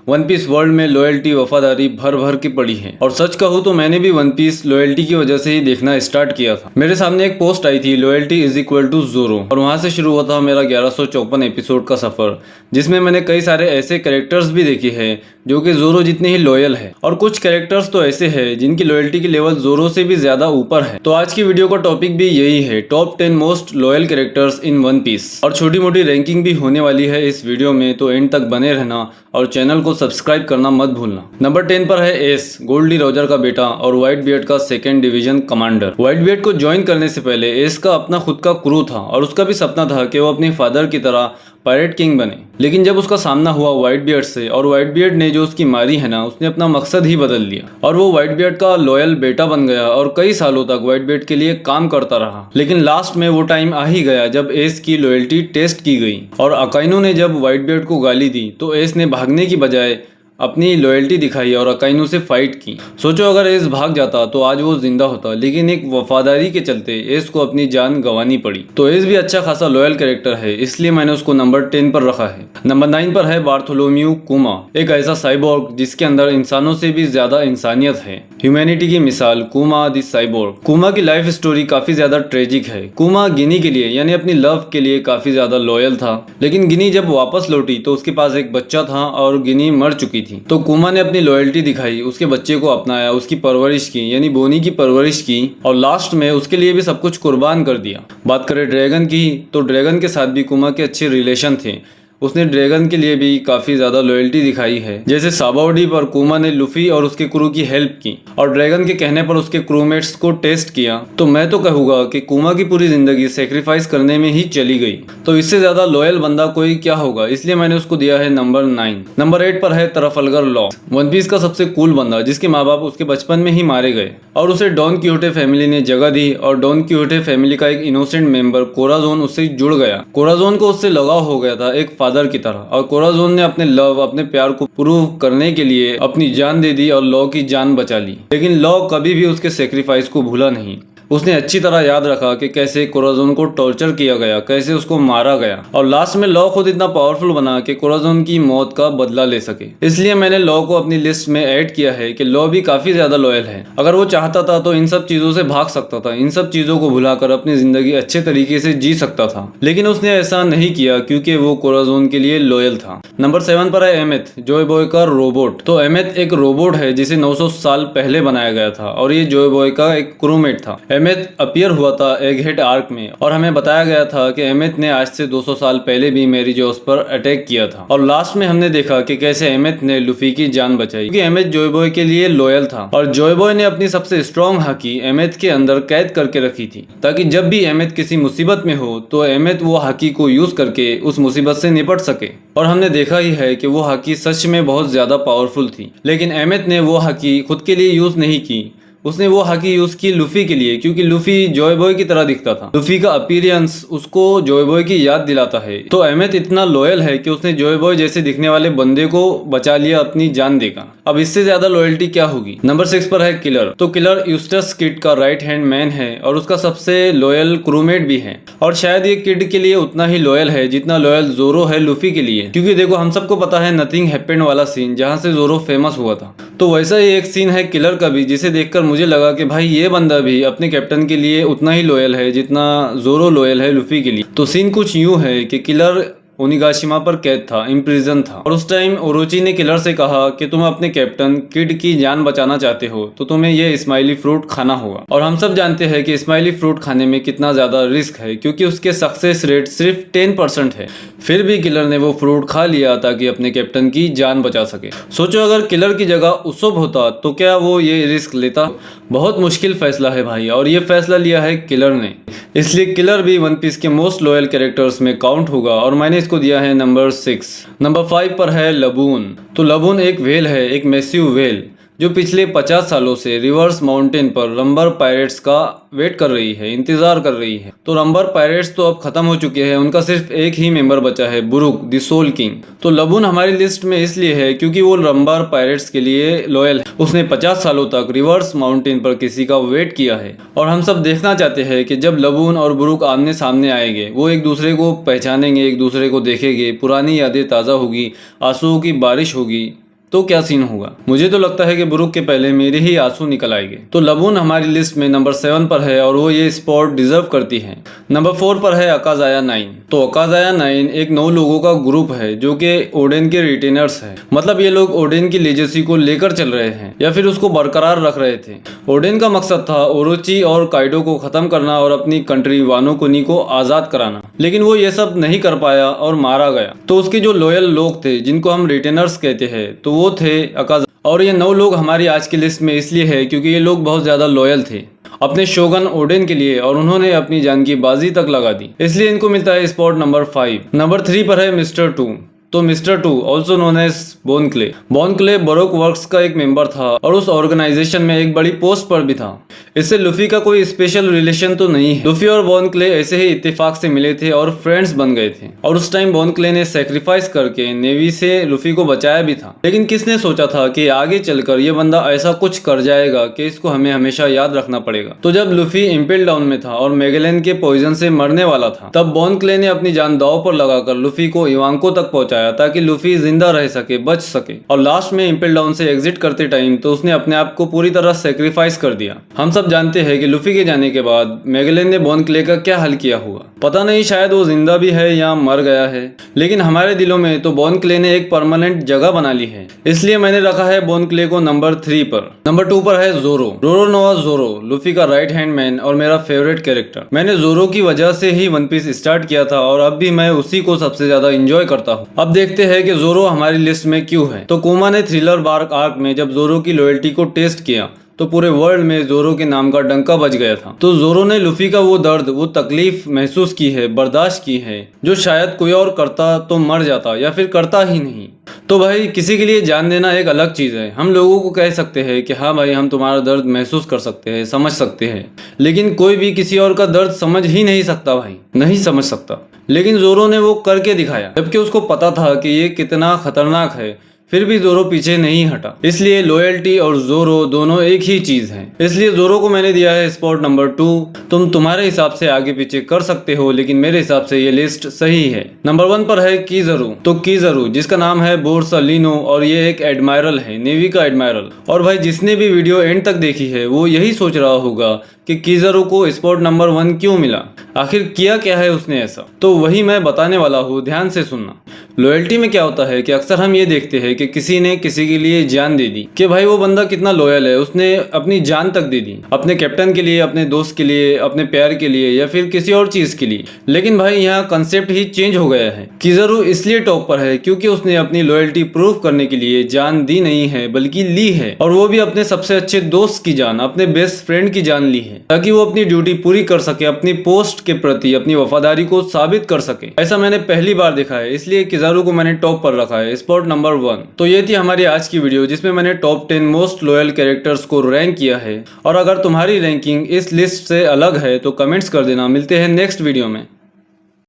One piece world में loyalty वफादारी भर भर के पड़ी है। और सच कहूँ तो मैंने भी वन पीस लॉयल्टी की वजह से ही देखना स्टार्ट किया था। मेरे सामने एक पोस्ट आई थी, लॉयल्टी इज इक्वल टू ज़ोरो, और वहां से शुरू हुआ था मेरा 1154 एपिसोड का सफर, जिसमें मैंने कई सारे ऐसे कैरेक्टर्स भी देखे हैं जो कि ज़ोरो जितने ही लॉयल है, और कुछ कैरेक्टर्स तो ऐसे हैं जिनकी लॉयल्टी की लेवल ज़ोरो से भी ज्यादा ऊपर है। तो आज की वीडियो का टॉपिक भी यही है, top 10 most loyal characters in One Piece, और छोटी मोटी रैंकिंग भी होने वाली है इस वीडियो में, तो एंड तक बने रहना और चैनल को सब्सक्राइब करना मत भूलना। नंबर 10 पर है एस, गोल्डी रोजर का बेटा और व्हाइट बियर्ड का second division commander. White beard को ज्वाइन करने से पहले एस का अपना खुद का क्रू था और उसका भी सपना था कि वो अपने फादर की तरह पायरेट किंग बने। लेकिन जब उसका सामना हुआ व्हाइट बियर्ड से, और व्हाइट बियर्ड ने जो उसकी मारी है ना, उसने अपना मकसद ही बदल दिया और वो व्हाइट बियर्ड का लॉयल बेटा बन गया और कई सालों तक व्हाइट बियर्ड के लिए काम करता रहा। लेकिन लास्ट में वो टाइम आ ही गया जब एस की लॉयल्टी टेस्ट की गई, और अकाइनो ने जब व्हाइट बियर्ड को गाली दी तो एस ने भागने की बजाय अपनी लॉयल्टी दिखाई और अकाइनो से फाइट की। सोचो अगर एस भाग जाता तो आज वो जिंदा होता, लेकिन एक वफादारी के चलते एस को अपनी जान गंवानी पड़ी। तो एस भी अच्छा खासा लॉयल कैरेक्टर है, इसलिए मैंने उसको नंबर 10 पर रखा है। नंबर 9 पर है बार्थोलोम्यू कुमा, एक ऐसा साइबोर्ग जिसके अंदर इंसानों से भी ज्यादा इंसानियत है। ह्यूमैनिटी की मिसाल कुमा द साइबोर्ग। कुमा की लाइफ स्टोरी काफी ज्यादा ट्रेजिक है। कुमा गिनी के लिए यानी अपनी लव के लिए काफी ज्यादा लॉयल था, लेकिन गिनी जब वापस लौटी तो उसके पास एक बच्चा था और गिनी मर चुकी थी। तो कुमा ने अपनी लॉयल्टी दिखाई, उसके बच्चे को अपनाया, उसकी परवरिश की यानी बोनी की परवरिश की, और लास्ट में उसके लिए भी सब कुछ कुर्बान कर दिया। बात करें ड्रैगन की, तो ड्रैगन के साथ भी कुमा के अच्छे रिलेशन थे। उसने ड्रैगन के लिए भी काफी ज्यादा लॉयल्टी दिखाई है। जैसे साबाओडी पर कुमा ने लुफी और उसके क्रू की हेल्प की, और ड्रैगन के कहने पर उसके क्रूमेट्स को टेस्ट किया। तो मैं तो कहूंगा कि कुमा की पूरी जिंदगी सेक्रीफाइस करने में ही चली गई। तो इससे ज्यादा लॉयल बंदा कोई क्या होगा, इसलिए मैंने उसको दिया है नंबर 9। नंबर 8 पर है ट्रफल्गर लॉ, वन पीस का सबसे कूल बंदा जिसके माँ बाप उसके बचपन में ही मारे गए और उसे डॉन क्यूटे फैमिली ने जगह दी, और डॉन क्यूटे फैमिली का एक इनोसेंट मेंबर कोराजोन उससे जुड़ गया। कोराजोन को उससे लगाव हो गया था एक फादर की तरह, और कोराजोन ने अपने लव, अपने प्यार को प्रूव करने के लिए अपनी जान दे दी और लॉ की जान बचा ली। लेकिन लॉ कभी भी उसके सेक्रीफाइस को भूला नहीं। उसने अच्छी तरह याद रखा कि कैसे कोराजोन को टॉर्चर किया गया, कैसे उसको मारा गया, और लास्ट में लॉ खुद इतना पावरफुल बना कि कोराजोन की मौत का बदला ले सके। इसलिए मैंने लॉ को अपनी लिस्ट में ऐड किया है कि लॉ भी काफी ज्यादा लॉयल है। अगर वो चाहता था तो इन सब चीजों से भाग सकता था, इन सब चीजों को भुलाकर अपनी जिंदगी अच्छे तरीके से जी सकता था, लेकिन उसने ऐसा नहीं किया क्योंकि वो कोराजोन के लिए लॉयल था। नंबर 7 पर है एमेथ, जॉय बॉय का रोबोट। तो एमेथ एक रोबोट है जिसे 900 साल पहले बनाया गया था, और ये जॉय बॉय का एक क्रूमेट था। एमेथ अपीयर हुआ था एगहेड आर्क में, और हमें बताया गया था कि एमेथ ने आज से 200 साल पहले भी मेरी जोस पर अटैक किया था, और लास्ट में हमने देखा कि कैसे एमेथ ने लुफी की जान बचाई, क्योंकि एमेथ जॉय बॉय के लिए लॉयल था। और जॉय बॉय ने अपनी सबसे स्ट्रॉन्ग हाकी एमेथ के अंदर कैद करके रखी थी, ताकि जब भी एमेथ किसी मुसीबत में हो तो एमेथ वो हाकी को यूज करके उस मुसीबत से निपट सके। और हमने देखा ही है कि वो हाकी सच में बहुत ज्यादा पावरफुल थी, लेकिन एमेथ ने वो हाकी खुद के लिए यूज नहीं की, उसने वो हाकी यूज की लुफी के लिए, क्योंकि लुफी जॉय बॉय की तरह दिखता था। लुफी का अपीयरेंस उसको जॉय बॉय की याद दिलाता है। तो एमेथ इतना लॉयल है कि उसने जॉय बॉय जैसे दिखने वाले बंदे को बचा लिया अपनी जान देकर। अब इससे ज्यादा लॉयल्टी क्या होगी। नंबर 6 पर है किलर। तो किलर यूस्टस किड का राइट हैंड मैन है और उसका सबसे लॉयल क्रूमेट भी है, और शायद ये किड के लिए उतना ही लॉयल है जितना लॉयल जोरो है लुफी के लिए। क्योंकि देखो, हम सबको पता है नथिंग हैपेंड वाला सीन जहाँ से जोरो फेमस हुआ था, तो वैसा ही एक सीन है किलर का भी, जिसे देखकर मुझे लगा कि भाई ये बंदा भी अपने कैप्टन के लिए उतना ही लॉयल है जितना जोरो लॉयल है लुफी के लिए। तो सीन कुछ यूं है कि किलर ओनिगाशिमा पर कैद था, इम्प्रिजन था, और उस टाइम ओरोची ने किलर से कहा कि तुम अपने कैप्टन किड की जान बचाना चाहते हो तो तुम्हें ये स्माइली फ्रूट खाना होगा। और हम सब जानते हैं कि स्माइली फ्रूट खाने में कितना ज्यादा रिस्क है, क्योंकि उसके सक्सेस रेट सिर्फ 10% है। फिर भी किलर ने वो फ्रूट खा लिया ताकि अपने कैप्टन की जान बचा सके। सोचो अगर किलर की जगह उसोब होता तो क्या वो ये रिस्क लेता। बहुत मुश्किल फैसला है भाई, और ये फैसला लिया है किलर ने, इसलिए किलर भी वन पीस के मोस्ट लॉयल कैरेक्टर्स में काउंट होगा, और मैंने इसको दिया है नंबर 6। नंबर 5 पर है लबून। तो लबून एक व्हेल है, एक मैसिव व्हेल, जो पिछले 50 सालों से रिवर्स माउंटेन पर रंबर पायरेट्स का वेट कर रही है, इंतजार कर रही है। तो रंबर पायरेट्स तो अब खत्म हो चुके हैं, उनका सिर्फ एक ही मेंबर बचा है, बुरुक द सोल किंग। तो लबून हमारी लिस्ट में इसलिए है क्योंकि वो रंबर पायरेट्स के लिए लॉयल है। उसने 50 सालों तक रिवर्स माउंटेन पर किसी का वेट किया है, और हम सब देखना चाहते हैं कि जब लबून और बुरुक आमने सामने आएंगे, वो एक दूसरे को पहचानेंगे, एक दूसरे को देखेंगे, पुरानी यादें ताज़ा होगी, आंसुओं की बारिश होगी, तो क्या सीन होगा। मुझे तो लगता है कि ब्रुक के पहले मेरे ही आंसू निकल आएंगे। तो लबून हमारी लिस्ट में नंबर 7 पर है और वो ये स्पॉट डिजर्व करती है। नंबर 4 पर है अकाज़ाया 9। तो अकाज़ाया 9 एक 9 लोगों का ग्रुप है जो कि ओडेन के रिटेनर्स है। मतलब ये लोग ओडेन की लेजेसी को लेकर चल रहे हैं या फिर उसको बरकरार रख रहे थे। ओडेन का मकसद था ओरोची और काइडो को खत्म करना और अपनी कंट्री वानो कुनी को आजाद कराना, लेकिन वो ये सब नहीं कर पाया और मारा गया। तो उसके जो लॉयल लोग थे जिनको हम रिटेनर्स कहते हैं तो वो थे अकाज़ाया। और ये 9 लोग हमारी आज की लिस्ट में इसलिए है क्योंकि ये लोग बहुत ज्यादा लॉयल थे अपने शोगन ओडेन के लिए और उन्होंने अपनी जान की बाजी तक लगा दी, इसलिए इनको मिलता है स्पॉट नंबर 5। नंबर 3 पर है मिस्टर 2। तो mister 2 also known as Bon Clay. Bon Clay Baroque Works का एक मेंबर था और उस ऑर्गेनाइजेशन में एक बड़ी पोस्ट पर भी था। इससे लुफी का कोई स्पेशल रिलेशन तो नहीं है। लुफी और बोन क्ले ऐसे ही इत्तेफाक से मिले थे और फ्रेंड्स बन गए थे और उस टाइम बोन क्ले ने सेक्रीफाइस करके नेवी से लुफी को बचाया भी था। लेकिन किसने सोचा था कि आगे चलकर ये बंदा ऐसा कुछ कर जाएगा कि इसको हमें हमेशा याद रखना पड़ेगा। तो जब लुफी इम्पेल डाउन में था और मैगेलन के पॉइजन से मरने वाला था तब बोन क्ले ने अपनी जान दांव पर लगाकर लुफी को इवांको तक पहुंचाया ताकि लुफी जिंदा रह सके, बच सके। और लास्ट में इम्पेल डाउन से एग्जिट करते टाइम तो उसने अपने आप को पूरी तरह सेक्रीफाइस कर दिया। हम सब जानते हैं कि लुफी के जाने के बाद मैगेलन ने बोन क्ले का क्या हल किया होगा। पता नहीं, शायद वो जिंदा भी है या मर गया है, लेकिन हमारे दिलों में तो बोन क्ले ने एक परमानेंट जगह बना ली है। इसलिए मैंने रखा है बोन क्ले को नंबर 3 पर। नंबर 2 पर है जोरो। रोरो नोआ जोरो, लुफी का राइट हैंड मैन और मेरा फेवरेट कैरेक्टर। मैंने जोरो की वजह से ही वन पीस स्टार्ट किया था और अब भी मैं उसी को सबसे ज्यादा एंजॉय करता हूँ। अब देखते हैं कि जोरो हमारी लिस्ट में क्यों है। तो कोमा ने थ्रिलर बार्क आर्क में जब जोरो की लॉयल्टी को टेस्ट किया तो पूरे वर्ल्ड में जोरो के नाम का डंका बज गया था। तो जोरो ने लुफी का वो दर्द, वो तकलीफ महसूस की है, बर्दाश्त की है, जो शायद कोई और करता तो मर जाता या फिर करता ही नहीं। तो भाई किसी के लिए जान देना एक अलग चीज है। हम लोगों को कह सकते हैं कि हाँ भाई हम तुम्हारा दर्द महसूस कर सकते हैं, समझ सकते हैं, लेकिन कोई भी किसी और का दर्द समझ ही नहीं सकता भाई, नहीं समझ सकता। लेकिन जोरो ने वो करके दिखाया, जबकि उसको पता था कि ये कितना खतरनाक है, फिर भी जोरो पीछे नहीं हटा। इसलिए लॉयल्टी और जोरो दोनों एक ही चीज हैं। इसलिए जोरो को मैंने दिया है स्पॉट नंबर 2। तुम तुम्हारे हिसाब से आगे पीछे कर सकते हो, लेकिन मेरे हिसाब से ये लिस्ट सही है। नंबर 1 पर है कीजरू। तो कीजरू जिसका नाम है बोर्सालिनो और ये एक एडमायरल है, नेवी का एडमायरल। और भाई जिसने भी वीडियो एंड तक देखी है वो यही सोच रहा होगा कि कीजरू को स्पॉट नंबर 1 क्यों मिला, आखिर किया क्या है उसने ऐसा। तो वही मैं बताने वाला हूँ, ध्यान से सुनना। लॉयल्टी में क्या होता है कि अक्सर हम ये देखते हैं कि किसी ने किसी के लिए जान दे दी, कि भाई वो बंदा कितना लॉयल है, उसने अपनी जान तक दे दी अपने कैप्टन के लिए, अपने दोस्त के लिए, अपने प्यार के लिए या फिर किसी और चीज के लिए। लेकिन भाई यहाँ कंसेप्ट ही चेंज हो गया है। कीजरू इसलिए टॉप पर है क्योंकि उसने अपनी लॉयल्टी प्रूव करने के लिए जान दी नहीं है बल्कि ली है, और वो भी अपने सबसे अच्छे दोस्त की जान, अपने बेस्ट फ्रेंड की जान ली है, ताकि वो अपनी ड्यूटी पूरी कर सके, अपनी पोस्ट के प्रति अपनी वफादारी को साबित कर सके। ऐसा मैंने पहली बार देखा है, इसलिए कीजरू को मैंने टॉप पर रखा है, स्पॉट नंबर 1। तो ये थी हमारी आज की वीडियो जिसमें मैंने टॉप 10 मोस्ट लॉयल कैरेक्टर्स को रैंक किया है। और अगर तुम्हारी रैंकिंग इस लिस्ट से अलग है तो कमेंट्स कर देना। मिलते हैं नेक्स्ट वीडियो में।